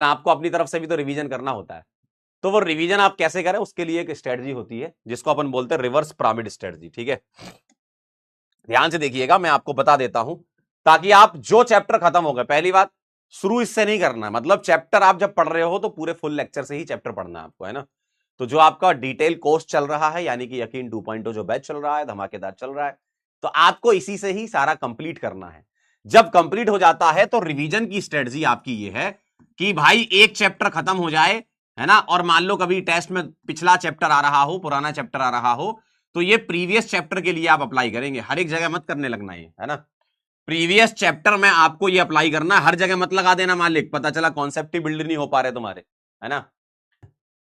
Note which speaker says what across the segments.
Speaker 1: आपको अपनी तरफ से भी तो रिवीजन करना होता है। तो वो रिवीजन आप कैसे करें, उसके लिए एक स्ट्रेटजी होती है जिसको अपन बोलते हैं रिवर्स पिरामिड स्ट्रेटजी। ठीक है, ध्यान से देखिएगा, मैं आपको बता देता हूं ताकि आप जो चैप्टर खत्म हो गए, पहली बात शुरू इससे नहीं करना है, मतलब चैप्टर आप जब पढ़ रहे हो तो पूरे फुल लेक्चर से ही चैप्टर पढ़ना है आपको, है ना। तो जो आपका डिटेल कोर्स चल रहा है यानी कि यकीन 2.0 जो बैच चल रहा है, धमाकेदार चल रहा है, तो आपको इसी से ही सारा कंप्लीट करना है। जब कंप्लीट हो जाता है तो रिवीजन की स्ट्रेटजी आपकी ये है कि भाई एक चैप्टर खत्म हो जाए, है ना, और मान लो कभी टेस्ट में पिछला चैप्टर आ रहा हो, पुराना चैप्टर आ रहा हो, तो ये प्रीवियस चैप्टर के लिए आप अप्लाई करेंगे, हर एक जगह मत करने लगना है ना। प्रीवियस चैप्टर में आपको ये अप्लाई करना है, हर जगह मत लगा देना मालिक, पता चला कॉन्सेप्ट ही बिल्ड नहीं हो पा रहे तुम्हारे, है ना।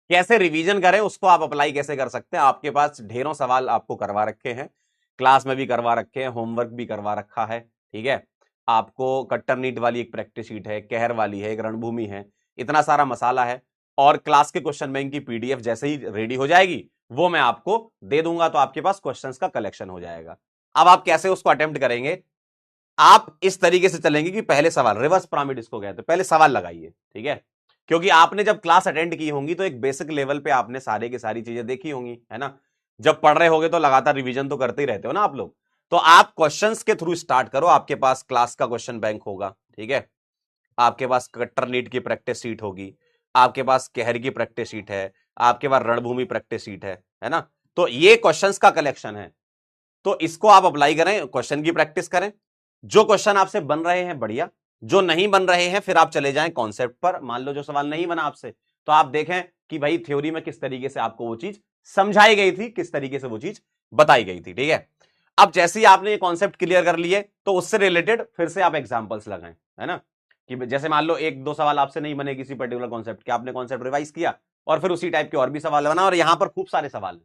Speaker 1: कैसे रिवीजन करें उसको आप अप्लाई कैसे कर सकते हैं, आपके पास ढेरों सवाल आपको करवा रखे हैं, क्लास में भी करवा रखे हैं, होमवर्क भी करवा रखा है। ठीक है, आपको कट्टर नीट वाली एक प्रैक्टिस शीट है, कहर वाली है, एक रणभूमि है, इतना सारा मसाला है, और क्लास के क्वेश्चन बैंक की पीडीएफ जैसे ही रेडी हो जाएगी वो मैं आपको दे दूंगा, तो आपके पास क्वेश्चंस का कलेक्शन हो जाएगा। अब आप कैसे उसको अटेम्प्ट करेंगे, आप इस तरीके से चलेंगे कि पहले सवाल, रिवर्स पिरामिड इसको कहते हैं, पहले सवाल लगाइए। ठीक है, क्योंकि आपने जब क्लास अटेंड की होंगी तो एक बेसिक लेवल पे आपने सारे की सारी चीजें देखी होंगी, है ना। जब पढ़ रहे होगे तो लगातार रिवीजन तो करते ही रहते हो ना आप लोग, तो आप क्वेश्चंस के थ्रू स्टार्ट करो। आपके पास क्लास का क्वेश्चन बैंक होगा, ठीक है, आपके पास कट्टर नीट की प्रैक्टिस शीट होगी, आपके पास कहर की प्रैक्टिस शीट है, आपके पास रणभूमि प्रैक्टिस शीट है ना। तो ये क्वेश्चंस का कलेक्शन है, तो इसको आप अप्लाई करें, क्वेश्चन की प्रैक्टिस करें। जो क्वेश्चन आपसे बन रहे हैं बढ़िया, जो नहीं बन रहे हैं फिर आप चले जाएं कॉन्सेप्ट पर। मान लो जो सवाल नहीं बना आपसे, तो आप देखें कि भाई थ्योरी में किस तरीके से आपको वो चीज समझाई गई थी, किस तरीके से वो चीज बताई गई थी। ठीक है, अब जैसे ही आपने ये कॉन्सेप्ट क्लियर कर लिए तो उससे रिलेटेड फिर से आप एग्जांपल्स लगाएं, है ना। कि जैसे मान लो एक दो सवाल आपसे नहीं बने किसी पर्टिकुलर कॉन्सेप्ट के, आपने कॉन्सेप्ट रिवाइज किया और फिर उसी टाइप के और भी सवाल बना, और यहां पर खूब सारे सवाल,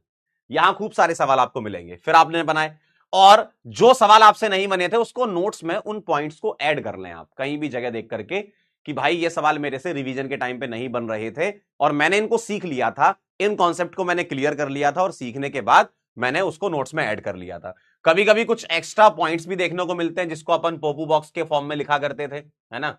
Speaker 1: यहां खूब सारे सवाल आपको मिलेंगे, फिर आपने बनाए, और जो सवाल आपसे नहीं बने थे उसको नोट्स में उन पॉइंट्स को ऐड कर लें आप कहीं भी जगह देख करके कि भाई ये सवाल मेरे से रिवीजन के टाइम पे नहीं बन रहे थे और मैंने इनको सीख लिया था, इन कॉन्सेप्ट को मैंने क्लियर कर लिया था और सीखने के बाद मैंने उसको नोट्स में ऐड कर लिया था। कभी कभी कुछ एक्स्ट्रा पॉइंट्स भी देखने को मिलते हैं जिसको अपन पोपू बॉक्स के फॉर्म में लिखा करते थे, है ना,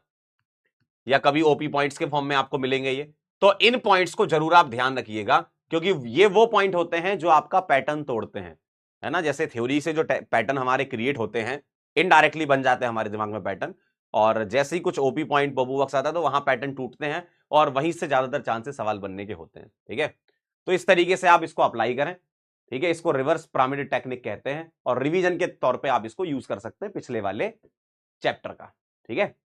Speaker 1: या कभी ओपी पॉइंट्स के फॉर्म में आपको मिलेंगे ये। तो इन पॉइंट्स को जरूर आप ध्यान रखिएगा क्योंकि ये वो पॉइंट होते हैं जो आपका पैटर्न तोड़ते हैं, है ना। जैसे थ्योरी से जो पैटर्न हमारे क्रिएट होते हैं, इनडायरेक्टली बन जाते हैं हमारे दिमाग में पैटर्न, और जैसे ही कुछ ओपी पॉइंट बबू बॉक्स आता है तो वहां पैटर्न टूटते हैं और वहीं से ज्यादातर चांसेस सवाल बनने के होते हैं। ठीक है, तो इस तरीके से आप इसको अप्लाई करें। ठीक है, इसको रिवर्स पिरामिड टेक्निक कहते हैं और रिवीजन के तौर पे आप इसको यूज कर सकते हैं पिछले वाले चैप्टर का। ठीक है,